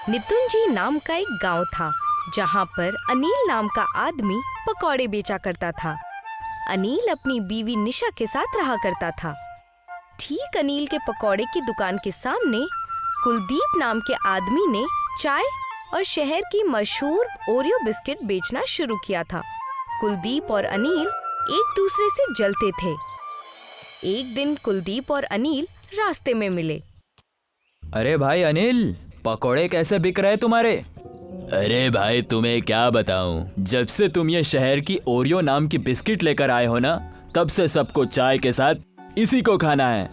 नितुंजी नाम का एक गांव था जहां पर अनिल नाम का आदमी पकौड़े बेचा करता था। अनिल अपनी बीवी निशा के साथ रहा करता था। ठीक अनिल के पकौड़े की दुकान के सामने कुलदीप नाम के आदमी ने चाय और शहर की मशहूर ओरियो बिस्किट बेचना शुरू किया था। कुलदीप और अनिल एक दूसरे से जलते थे। एक दिन कुलदीप और अनिल रास्ते में मिले। अरे भाई अनिल, पकोड़े कैसे बिक रहे तुम्हारे? अरे भाई तुम्हें क्या बताऊं, जब से तुम ये शहर की ओरियो नाम की बिस्किट लेकर आए हो ना, तब से सबको चाय के साथ इसी को खाना है।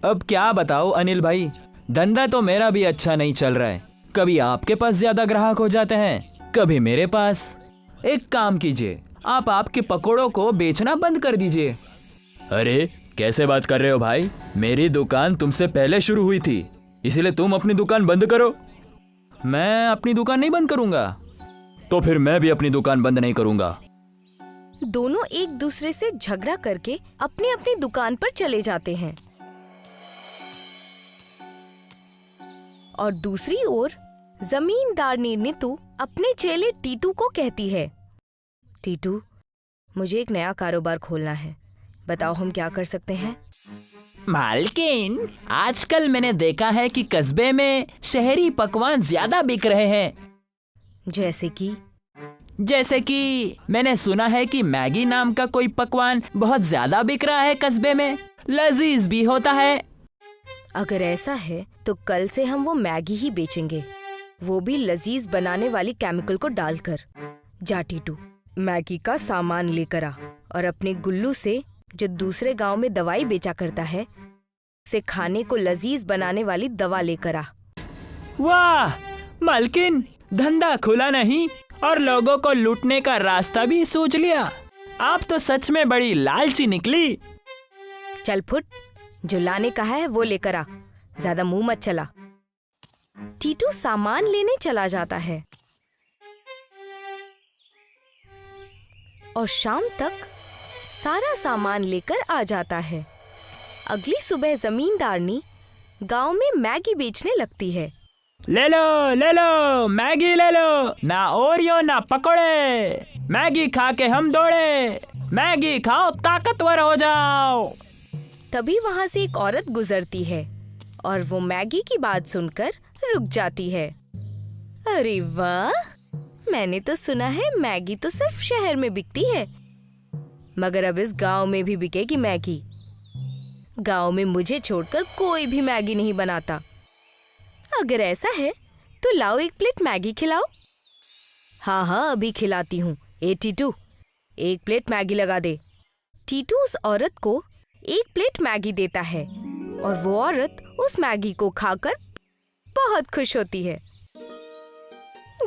अब क्या बताओ अनिल भाई, धंधा तो मेरा भी अच्छा नहीं चल रहा है। कभी आपके पास ज्यादा ग्राहक हो जाते हैं, कभी मेरे पास। एक काम कीजिए, आप आपके पकोड़ों को बेचना बंद कर दीजिए। अरे कैसे बात कर रहे हो भाई, मेरी दुकान तुमसे पहले शुरू हुई थी, इसलिए तुम अपनी दुकान बंद करो। मैं अपनी दुकान नहीं बंद करूंगा। तो फिर मैं भी अपनी दुकान बंद नहीं करूंगा। दोनों एक दूसरे से झगड़ा करके अपनी अपनी दुकान पर चले जाते हैं। और दूसरी ओर जमींदारनी नीतू अपने चेले टीटू को कहती है, टीटू, मुझे एक नया कारोबार खोलना है, बताओ हम क्या कर सकते हैं? मालकिन, आजकल मैंने देखा है कि कस्बे में शहरी पकवान ज्यादा बिक रहे हैं। जैसे कि मैंने सुना है कि मैगी नाम का कोई पकवान बहुत ज्यादा बिक रहा है कस्बे में, लजीज भी होता है। अगर ऐसा है तो कल से हम वो मैगी ही बेचेंगे, वो भी लजीज बनाने वाली केमिकल को डालकर। जा टीटू, मैगी का सामान लेकर आ और अपने गुल्लू से, जो दूसरे गांव में दवाई बेचा करता है, से खाने को लजीज बनाने वाली दवा लेकर आ। वाह मालकिन, धंधा खुला नहीं और लोगों को लूटने का रास्ता भी सोच लिया। आप तो सच में बड़ी लालची निकली। चल फुट, जो लाने का है वो लेकर आ, ज्यादा मुंह मत चला। टीटू सामान लेने चला जाता है और शाम तक सारा सामान लेकर आ जाता है। अगली सुबह जमींदारनी गांव में मैगी बेचने लगती है। ले लो मैगी ले लो, ना ओरियो ना पकोड़े, मैगी खा के हम दौड़े, मैगी खाओ ताकतवर हो जाओ। तभी वहां से एक औरत गुजरती है और वो मैगी की बात सुनकर रुक जाती है। अरे वाह, मैंने तो सुना है मैगी तो सिर्फ शहर में बिकती है, मगर अब इस गांव में भी बिकेगी मैगी। गांव में मुझे छोड़कर कोई भी मैगी नहीं बनाता। अगर ऐसा है तो लाओ एक प्लेट मैगी खिलाओ। हाँ, अभी खिलाती हूँ। ए टीटू, एक प्लेट मैगी लगा दे। टीटू उस औरत को एक प्लेट मैगी देता है और वो औरत उस मैगी को खाकर बहुत खुश होती है।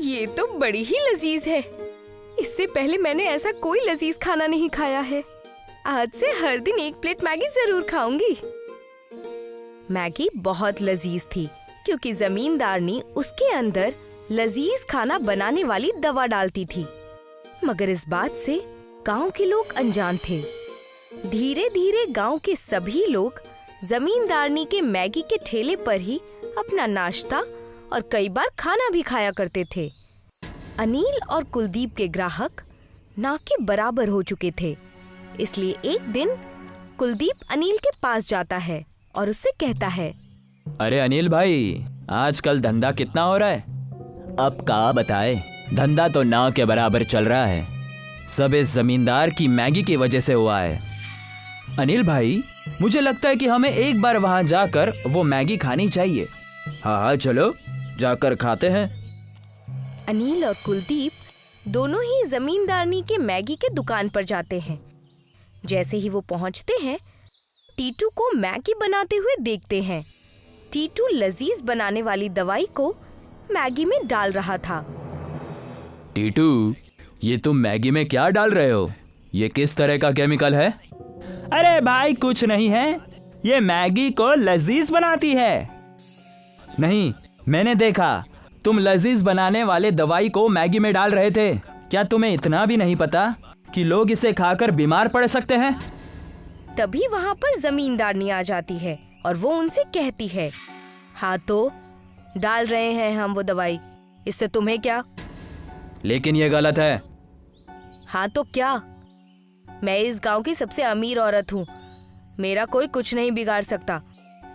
ये तो बड़ी ही लजीज है, इससे पहले मैंने ऐसा कोई लजीज खाना नहीं खाया है। आज से हर दिन एक प्लेट मैगी जरूर खाऊंगी। मैगी बहुत लजीज थी क्योंकि जमींदारनी उसके अंदर लजीज खाना बनाने वाली दवा डालती थी, मगर इस बात से गांव के लोग अनजान थे। धीरे धीरे गांव के सभी लोग जमींदारनी के मैगी के ठेले पर ही अपना नाश्ता और कई बार खाना भी खाया करते थे। अनिल और कुलदीप के ग्राहक ना के बराबर हो चुके थे, इसलिए एक दिन कुलदीप अनिल के पास जाता है और उससे कहता है, अरे अनिल भाई, आजकल धंधा कितना हो रहा है? अब क्या बताए, धंधा तो ना के बराबर चल रहा है। सब इस जमींदार की मैगी की वजह से हुआ है। अनिल भाई, मुझे लगता है कि हमें एक बार वहां जाकर वो मैगी खानी चाहिए। हाँ, चलो जाकर खाते हैं। अनिल और कुलदीप दोनों ही जमींदारनी के मैगी के दुकान पर जाते हैं। जैसे ही वो पहुंचते हैं, टीटू को मैगी बनाते हुए देखते हैं। टीटू लजीज बनाने वाली दवाई को मैगी में डाल रहा था। टीटू, ये तुम मैगी में क्या डाल रहे हो? ये किस तरह का केमिकल है? अरे भाई, कुछ नहीं है, ये मैगी को लजीज बनाती है। नहीं, मैंने देखा तुम लजीज बनाने वाले दवाई को मैगी में डाल रहे थे। क्या तुम्हें इतना भी नहीं पता कि लोग इसे खाकर बीमार पड़ सकते हैं? तभी वहाँ पर जमींदारनी आ जाती है और वो उनसे कहती है, हाँ तो डाल रहे हैं हम वो दवाई, इससे तुम्हें क्या? लेकिन ये गलत है। हाँ तो क्या? मैं इस गांव की सबसे अमीर औरत हूँ, मेरा कोई कुछ नहीं बिगाड़ सकता।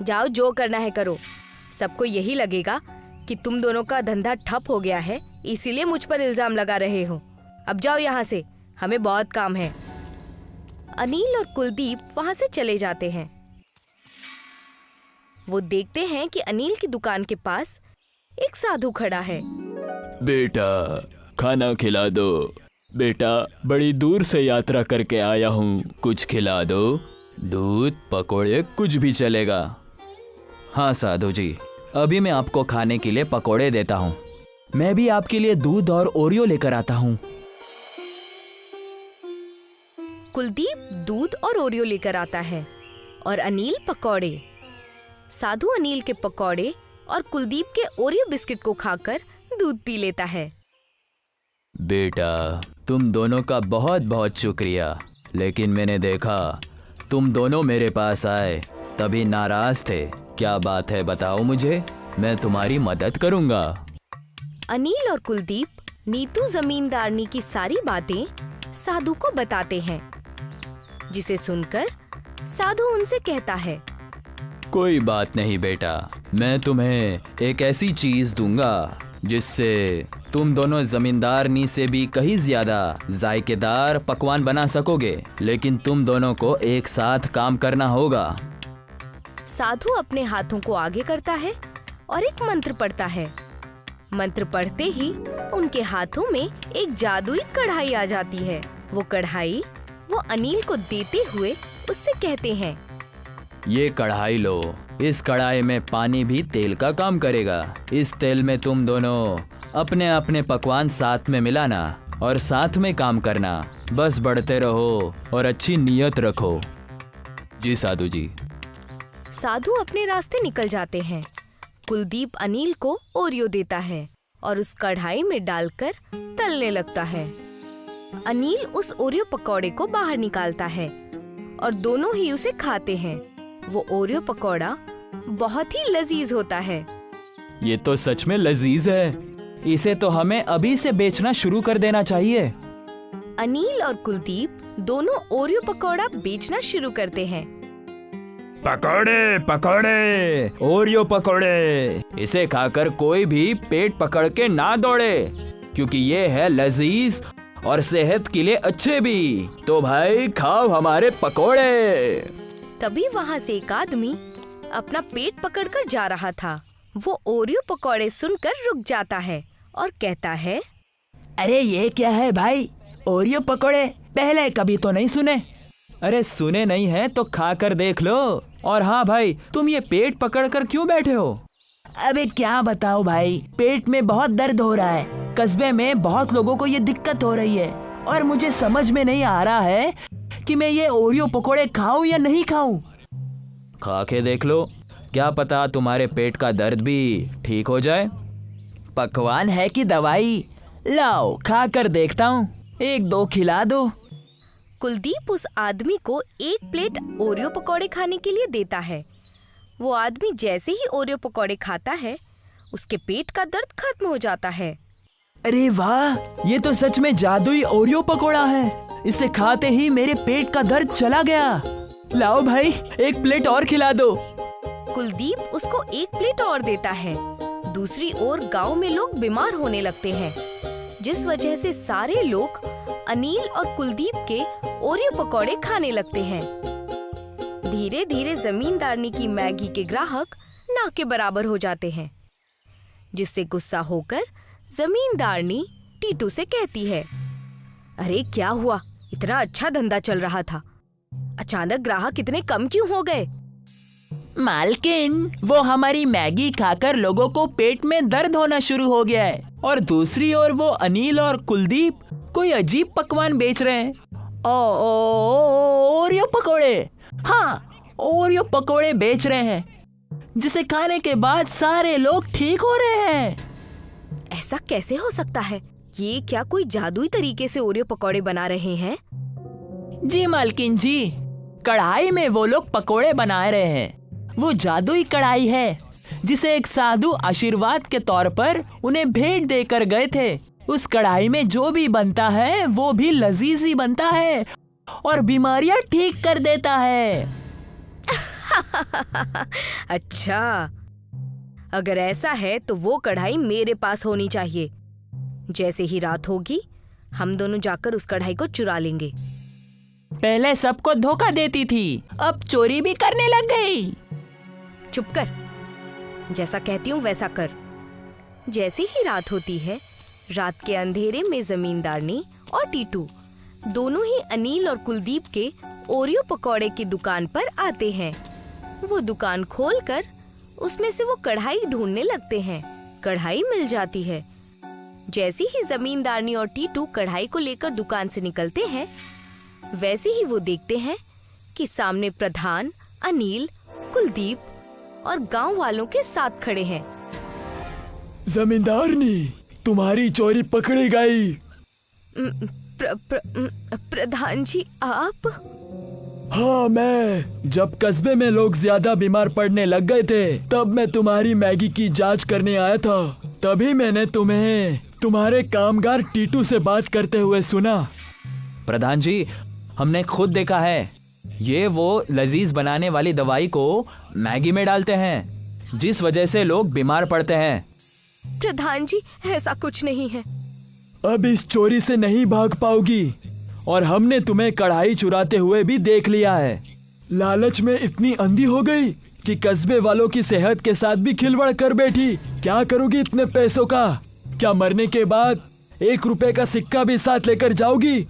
जाओ, जो करना है करो। सबको यही लगेगा कि तुम दोनों का धंधा ठप हो गया है, इसीलिए मुझ पर इल्जाम लगा रहे हो। अब जाओ यहाँ से, हमें बहुत काम है। अनिल और कुलदीप वहाँ से चले जाते हैं। वो देखते हैं कि अनिल की दुकान के पास एक साधु खड़ा है। बेटा, खाना खिला दो। बेटा, बड़ी दूर से यात्रा करके आया हूँ, कुछ खिला दो। दूध, पकोड़े, कुछ भी चलेगा। हाँ साधु जी, अभी मैं आपको खाने के लिए पकोड़े देता हूँ। मैं भी आपके लिए दूध और ओरियो लेकर आता हूँ। कुलदीप दूध और ओरियो लेकर आता है और अनिल पकौड़े। साधु अनिल के पकौड़े और कुलदीप के ओरियो बिस्किट को खाकर दूध पी लेता है। बेटा, तुम दोनों का बहुत बहुत शुक्रिया, लेकिन मैंने देखा तुम दोनों मेरे पास आए तभी नाराज थे। क्या बात है बताओ मुझे, मैं तुम्हारी मदद करूंगा। अनिल और कुलदीप नीतू जमींदारनी की सारी बातें साधु को बताते हैं, जिसे सुनकर साधु उनसे कहता है, कोई बात नहीं बेटा, मैं तुम्हें एक ऐसी चीज दूंगा जिससे तुम दोनों जमींदारनी से भी कहीं ज्यादा जायकेदार पकवान बना सकोगे, लेकिन तुम दोनों को एक साथ काम करना होगा। साधु अपने हाथों को आगे करता है और एक मंत्र पढ़ता है। मंत्र पढ़ते ही उनके हाथों में एक जादुई कढ़ाई आ जाती है। वो कढ़ाई वो अनिल को देते हुए उससे कहते हैं, ये कढ़ाई लो, इस कढ़ाई में पानी भी तेल का काम करेगा। इस तेल में तुम दोनों अपने अपने पकवान साथ में मिलाना और साथ में काम करना। बस बढ़ते रहो और अच्छी नीयत रखो। जी साधु जी। साधु अपने रास्ते निकल जाते हैं। कुलदीप अनिल को ओरियो देता है और उस कढ़ाई में डालकर तलने लगता है। अनिल उस ओरियो पकौड़े को बाहर निकालता है और दोनों ही उसे खाते हैं। वो ओरियो पकौड़ा बहुत ही लजीज होता है। ये तो सच में लजीज है, इसे तो हमें अभी से बेचना शुरू कर देना चाहिए। अनिल और कुलदीप दोनों ओरियो पकौड़ा बेचना शुरू करते हैं। पकौड़े पकौड़े, ओरियो पकौड़े, इसे खाकर कोई भी पेट पकड़ के ना दौड़े, क्योंकि ये है लजीज और सेहत के लिए अच्छे भी। तो भाई खाओ हमारे पकौड़े। तभी वहाँ से एक आदमी अपना पेट पकड़कर जा रहा था। वो ओरियो पकौड़े सुनकर रुक जाता है और कहता है, अरे ये क्या है भाई, ओरियो पकौड़े पहले कभी तो नहीं सुने। अरे सुने नहीं है तो खा कर देख लो। और हाँ भाई, तुम ये पेट पकड़कर क्यों बैठे हो? अबे क्या बताओ भाई, पेट में बहुत दर्द हो रहा है। कस्बे में बहुत लोगों को ये दिक्कत हो रही है और मुझे समझ में नहीं आ रहा है कि मैं ये ओरियो पकोड़े खाऊं या नहीं खाऊं। खा के देख लो, क्या पता तुम्हारे पेट का दर्द भी ठीक हो जाए। पकवान है कि दवाई? लाओ खा कर देखता हूँ, एक दो खिला दो। कुलदीप उस आदमी को एक प्लेट ओरियो पकौड़े खाने के लिए देता है। वो आदमी जैसे ही ओरियो पकौड़े खाता है, उसके पेट का दर्द खत्म हो जाता है। अरे वाह, ये तो सच में जादुई ओरियो पकोड़ा है। इसे खाते ही मेरे पेट का दर्द चला गया। लाओ भाई, एक प्लेट और खिला दो। कुलदीप उसको एक प्लेट और देता है। दूसरी ओर गांव में लोग बीमार होने लगते हैं, जिस वजह से सारे लोग अनिल और कुलदीप के ओरियो पकौड़े खाने लगते हैं। धीरे धीरे जमींदारनी की मैगी के ग्राहक ना के बराबर हो जाते हैं, जिससे गुस्सा होकर जमींदारनी टीटू से कहती है, अरे क्या हुआ, इतना अच्छा धंधा चल रहा था, अचानक ग्राहक इतने कम क्यों हो गए? मालकिन, वो हमारी मैगी खाकर लोगों को पेट में दर्द होना शुरू हो गया है। और दूसरी ओर वो अनिल और कुलदीप कोई अजीब पकवान बेच रहे हैं। ओरियो पकोड़े। हाँ, ओरियो पकोड़े बेच रहे हैं, जिसे खाने के बाद सारे लोग ठीक हो रहे हैं। ऐसा कैसे हो सकता है? ये क्या कोई जादुई तरीके से ओरियो पकौड़े बना रहे हैं? जी मालकिन जी, कढ़ाई में वो लोग पकोड़े बना रहे हैं। वो जादुई कढ़ाई है जिसे एक साधु आशीर्वाद के तौर पर उन्हें भेंट देकर गए थे। उस कढ़ाई में जो भी बनता है वो भी लजीज ही बनता है और बीमारियां ठीक कर देता है। अच्छा, अगर ऐसा है तो वो कढ़ाई मेरे पास होनी चाहिए। जैसे ही रात होगी हम दोनों जाकर उस कढ़ाई को चुरा लेंगे। पहले सबको धोखा देती थी, अब चोरी भी करने लग गई। चुप कर, जैसा कहती हूँ वैसा कर। जैसे ही रात होती है, रात के अंधेरे में जमींदारनी और टीटू दोनों ही अनिल और कुलदीप के ओरियो पकौड़े की दुकान पर आते हैं। वो दुकान खोलकर उसमें से वो कढ़ाई ढूंढने लगते हैं। कढ़ाई मिल जाती है। जैसे ही जमींदारनी और टीटू कढ़ाई को लेकर दुकान से निकलते हैं, वैसे ही वो देखते हैं कि सामने प्रधान, अनिल, कुलदीप और गांव वालों के साथ खड़े हैं। जमींदारनी, तुम्हारी चोरी पकड़ी गई। प्रधान जी, आप? हाँ, मैं। जब कस्बे में लोग ज्यादा बीमार पड़ने लग गए थे, तब मैं तुम्हारी मैगी की जांच करने आया था। तभी मैंने तुम्हें तुम्हारे कामगार टीटू से बात करते हुए सुना। प्रधान जी, हमने खुद देखा है। ये वो लजीज बनाने वाली दवाई को मैगी में डालते हैं, जिस वजह से लोग बीमार पड़ते हैं। प्रधान जी, ऐसा कुछ नहीं है। अब इस चोरी से नहीं भाग पाओगी, और हमने तुम्हें कढ़ाई चुराते हुए भी देख लिया है। लालच में इतनी अंधी हो गई कि कस्बे वालों की सेहत के साथ भी खिलवाड़ कर बैठी। क्या करोगी इतने पैसों का? क्या मरने के बाद 1 रुपए का सिक्का भी साथ लेकर जाओगी?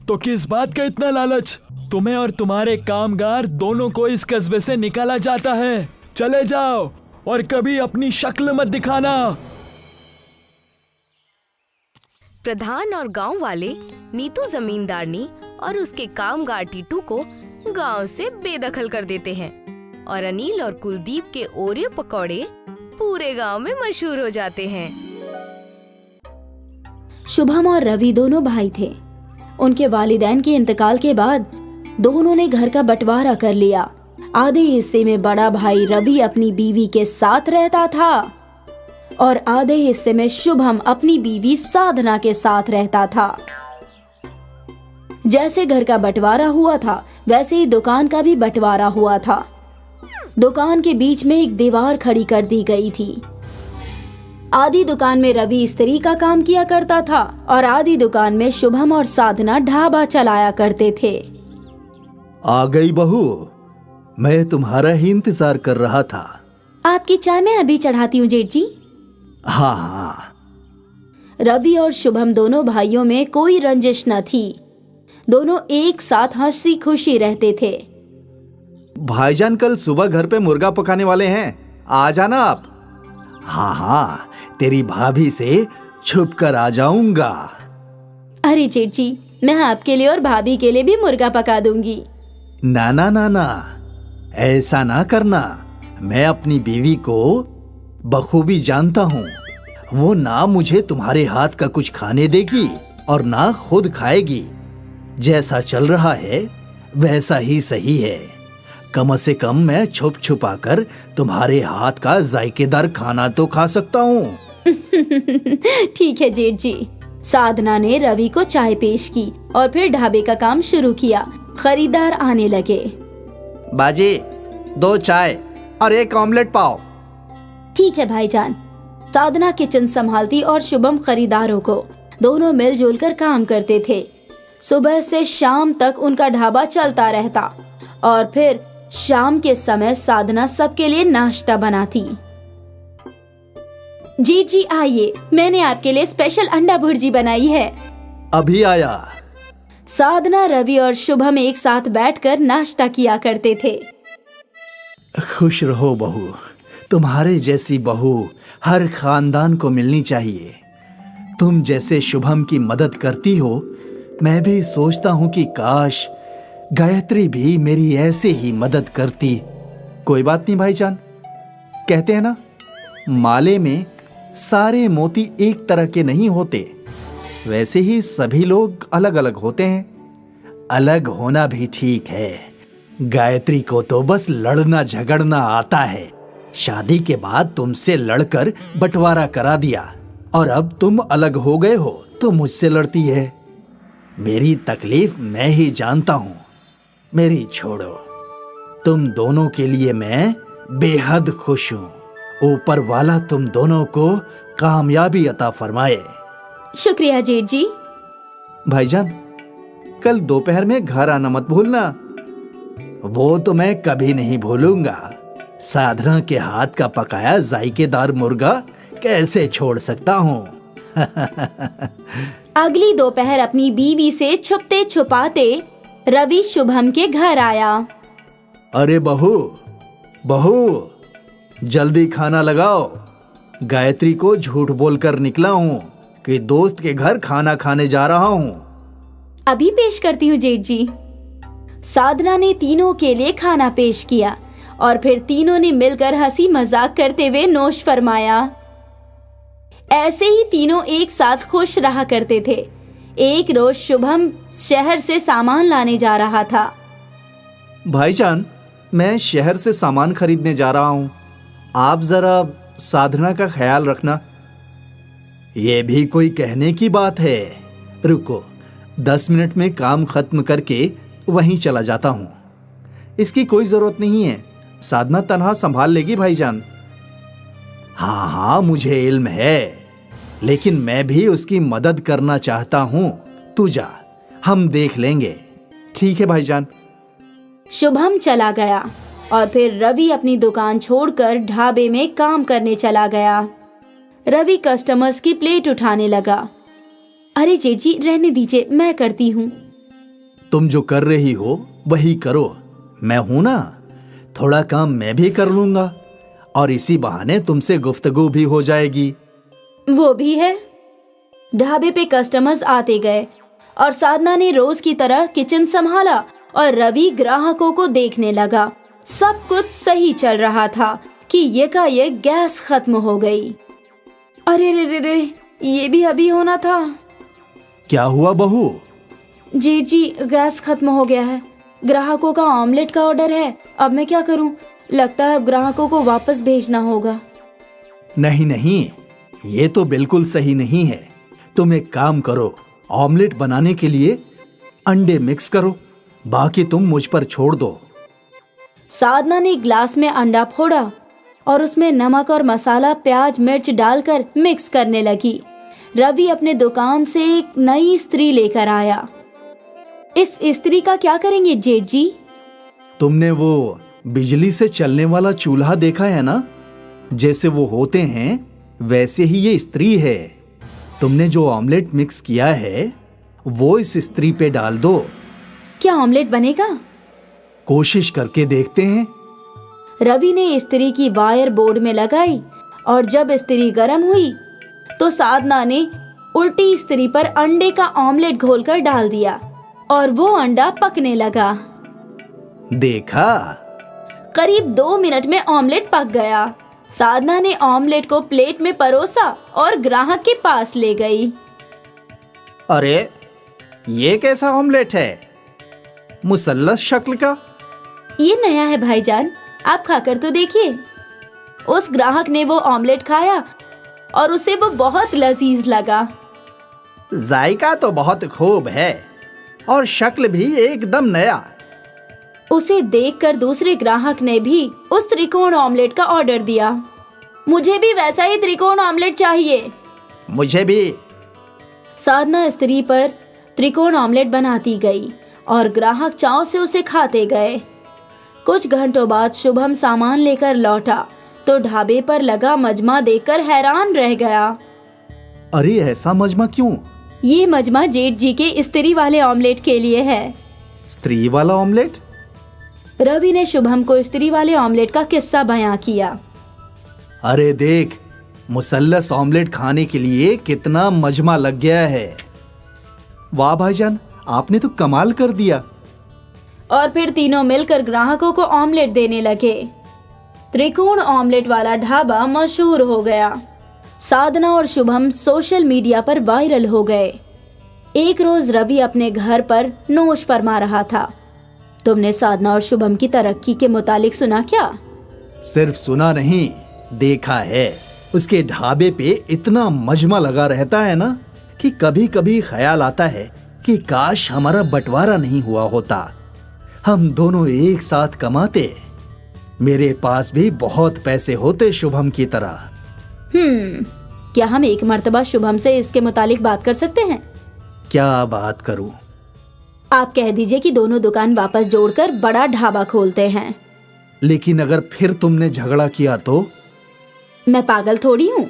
तो किस बात का इतना लालच? तुम्हें और तुम्हारे कामगार दोनों को इस कस्बे से निकाला जाता है। चले जाओ और कभी अपनी शक्ल मत दिखाना। प्रधान और गांव वाले नीतू जमींदारनी और उसके कामगार टीटू को गांव से बेदखल कर देते हैं और अनिल और कुलदीप के ओरियो पकौड़े पूरे गांव में मशहूर हो जाते हैं। शुभम और रवि दोनों भाई थे। उनके वालिदैन के इंतकाल के बाद दोनों ने घर का बंटवारा कर लिया। आधे हिस्से में बड़ा भाई रवि अपनी बीवी के साथ रहता था और आधे हिस्से में शुभम अपनी बीवी साधना के साथ रहता था। जैसे घर का बंटवारा हुआ था, वैसे ही दुकान का भी बंटवारा हुआ था। दुकान के बीच में एक दीवार खड़ी कर दी गई थी। आधी दुकान में रवि स्त्री का काम किया करता था और आधी दुकान में शुभम और साधना ढाबा चलाया करते थे। आ गई बहू, मैं तुम्हारा ही इंतजार कर रहा था। आपकी चाय मैं अभी चढ़ाती हूँ जेठ जी। हाँ। रवि और शुभम दोनों भाइयों में कोई रंजिश न थी। दोनों एक साथ हंसी खुशी रहते थे। भाईजान कल सुबह घर पे मुर्गा पकाने वाले हैं, आ जाना आप। हाँ हाँ, तेरी भाभी से छुप कर आ जाऊंगा। अरे जेठ जी, मैं आपके लिए और भाभी के लिए भी मुर्गा पका दूंगी। ना ना ना ना, ऐसा ना करना। मैं अपनी बीवी को बखूबी जानता हूँ। वो ना मुझे तुम्हारे हाथ का कुछ खाने देगी और ना खुद खाएगी। जैसा चल रहा है वैसा ही सही है। कम से कम मैं छुप छुपा कर तुम्हारे हाथ का जायकेदार खाना तो खा सकता हूँ। ठीक है जेठ जी। साधना ने रवि को चाय पेश की और फिर ढाबे का काम शुरू किया। खरीदार आने लगे। बाजी, 2 चाय और 1 ऑमलेट पाव। ठीक है भाईजान। साधना किचन संभालती और शुभम खरीदारों को। दोनों मिलजुल कर काम करते थे। सुबह से शाम तक उनका ढाबा चलता रहता और फिर शाम के समय साधना सबके लिए नाश्ता बनाती। जी जी आइए, मैंने आपके लिए स्पेशल अंडा भुर्जी बनाई है। अभी आया। साधना, रवि और शुभम एक साथ बैठकर नाश्ता किया करते थे। खुश रहो बहू, तुम्हारे जैसी बहू हर खानदान को मिलनी चाहिए। तुम जैसे शुभम की मदद करती हो, मैं भी सोचता हूँ कि काश गायत्री भी मेरी ऐसे ही मदद करती। कोई बात नहीं भाईजान, कहते हैं ना, माले में सारे मोती एक तरह के नहीं होते, वैसे ही सभी लोग अलग अलग होते हैं। अलग होना भी ठीक है। गायत्री को तो बस लड़ना झगड़ना आता है, शादी के बाद तुमसे लड़कर बंटवारा करा दिया और अब तुम अलग हो गए हो तो मुझसे लड़ती है। मेरी तकलीफ मैं ही जानता हूँ, मेरी छोड़ो। तुम दोनों के लिए मैं बेहद खुश हूँ। ऊपर वाला तुम दोनों को कामयाबी अता फरमाए। शुक्रिया जेठ जी। भाईजान, कल दोपहर में घर आना मत भूलना। वो तो मैं कभी नहीं भूलूंगा। साधना के हाथ का पकाया जायकेदार मुर्गा कैसे छोड़ सकता हूँ। अगली दोपहर अपनी बीवी से छुपते छुपाते रवि शुभम के घर आया। अरे बहू, बहू, जल्दी खाना लगाओ। गायत्री को झूठ बोलकर निकला हूँ कि दोस्त के घर खाना खाने जा रहा हूँ। अभी पेश करती हूँ जेठ जी। साधना ने तीनों के लिए खाना पेश किया और फिर तीनों ने मिलकर हंसी मजाक करते हुए नोश फरमाया। ऐसे ही तीनों एक साथ खुश रहा करते थे। एक रोज शुभम शहर से सामान लाने जा रहा था। भाईजान, मैं शहर से सामान खरीदने जा रहा हूँ। आप जरा साधना का ख्याल रखना। ये भी कोई कहने की बात है। रुको, 10 मिनट में काम खत्म करके वहीं चला जाता हूँ। इसकी कोई जरूरत नहीं है, साधना तन्हा संभाल लेगी भाईजान। हाँ हाँ, मुझे इल्म है, लेकिन मैं भी उसकी मदद करना चाहता हूँ। तू जा, हम देख लेंगे। ठीक है भाईजान। शुभम चला गया और फिर रवि अपनी दुकान छोड़कर ढाबे में काम करने चला गया। रवि कस्टमर्स की प्लेट उठाने लगा। अरे जेठ जी, रहने दीजिए, मैं करती हूँ। तुम जो कर रही हो वही करो, मैं हूं ना। थोड़ा काम मैं भी कर लूंगा और इसी बहाने तुमसे गुफ्तगू भी हो जाएगी। वो भी है। ढाबे पे कस्टमर्स आते गए और साधना ने रोज की तरह किचन संभाला और रवि ग्राहकों को देखने लगा। सब कुछ सही चल रहा था कि यकायक गैस खत्म हो गई। अरे रे रे रे, ये भी अभी होना था। क्या हुआ बहू? जेठ जी, गैस खत्म हो गया है। ग्राहकों का ऑमलेट का ऑर्डर है। अब मैं क्या करूं? लगता है अब ग्राहकों को वापस भेजना होगा। नहीं नहीं, ये तो बिल्कुल सही नहीं है। तुम एक काम करो, ऑमलेट बनाने के लिए अंडे मिक्स करो, बाकी तुम मुझ पर छोड़ दो। साधना ने ग्लास में अंडा फोड़ा और उसमें नमक और मसाला, प्याज, मिर्च डालकर मिक्स करने लगी। रवि अपने दुकान से एक नई इस्त्री लेकर आया। इस इस्त्री का क्या करेंगे जेठ जी? तुमने वो बिजली से चलने वाला चूल्हा देखा है ना? जैसे वो होते हैं वैसे ही ये इस्त्री है। तुमने जो ऑमलेट मिक्स किया है वो इस इस्त्री पे डाल दो। क्या ऑमलेट बनेगा? कोशिश करके देखते हैं। रवि ने इस्त्री की वायर बोर्ड में लगाई और जब इस्त्री गर्म हुई तो साधना ने उल्टी इस्त्री पर अंडे का ऑमलेट घोलकर डाल दिया और वो अंडा पकने लगा। देखा? करीब 2 मिनट में ऑमलेट पक गया। साधना ने ऑमलेट को प्लेट में परोसा और ग्राहक के पास ले गई। अरे, ये कैसा ऑमलेट है? मुसल्लस शक्ल का। ये नया है भाईजान, आप खाकर तो देखिए। उस ग्राहक ने वो ऑमलेट खाया और उसे वो बहुत लजीज लगा। जायका तो बहुत खूब है और शक्ल भी एकदम नया। उसे देखकर दूसरे ग्राहक ने भी उस त्रिकोण ऑमलेट का ऑर्डर दिया। मुझे भी वैसा ही त्रिकोण ऑमलेट चाहिए। मुझे भी। साधना इस्त्री पर त्रिकोण ऑमलेट बनाती गई और ग्राहक चाव से उसे खाते गए। कुछ घंटों बाद शुभम सामान लेकर लौटा तो ढाबे पर लगा मजमा देखकर हैरान रह गया। अरे, ऐसा मजमा क्यों? ये मजमा जेठ जी के इस्त्री वाले ऑमलेट के लिए है। स्त्री वाला ऑमलेट? रवि ने शुभम को इस्त्री वाले ऑमलेट का किस्सा बयां किया। अरे देख, मुसल्लस ऑमलेट खाने के लिए कितना मजमा लग गया है। वाह भाईजान, आपने तो कमाल कर दिया। और फिर तीनों मिलकर ग्राहकों को ऑमलेट देने लगे। त्रिकोण ऑमलेट वाला ढाबा मशहूर हो गया। साधना और शुभम सोशल मीडिया पर वायरल हो गए। एक रोज रवि अपने घर पर नोश फरमा रहा था। तुमने साधना और शुभम की तरक्की के मुतालिक सुना क्या? सिर्फ सुना नहीं, देखा है। उसके ढाबे पे इतना मजमा लगा रहता है ना कि कभी कभी ख्याल आता है कि काश हमारा बंटवारा नहीं हुआ होता, हम दोनों एक साथ कमाते, मेरे पास भी बहुत पैसे होते शुभम की तरह। क्या हम एक मर्तबा शुभम से इसके मुतालिक बात कर सकते हैं? क्या बात करूं? आप कह दीजिए कि दोनों दुकान वापस जोड़कर बड़ा ढाबा खोलते हैं। लेकिन अगर फिर तुमने झगड़ा किया तो? मैं पागल थोड़ी हूँ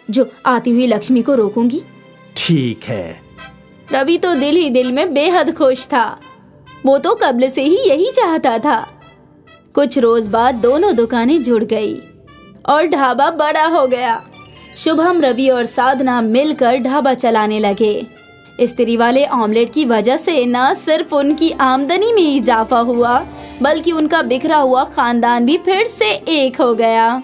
जो आती हुई लक्ष्मी को रोकूंगी। ठीक है। रवि तो दिल ही दिल में बेहद खुश था। वो तो कब्ल से ही यही चाहता था। कुछ रोज बाद दोनों दुकानें जुड़ गई और ढाबा बड़ा हो गया। शुभम, रवि और साधना मिलकर ढाबा चलाने लगे। स्त्री वाले ऑमलेट की वजह से न सिर्फ उनकी आमदनी में इजाफा हुआ, बल्कि उनका बिखरा हुआ खानदान भी फिर से एक हो गया।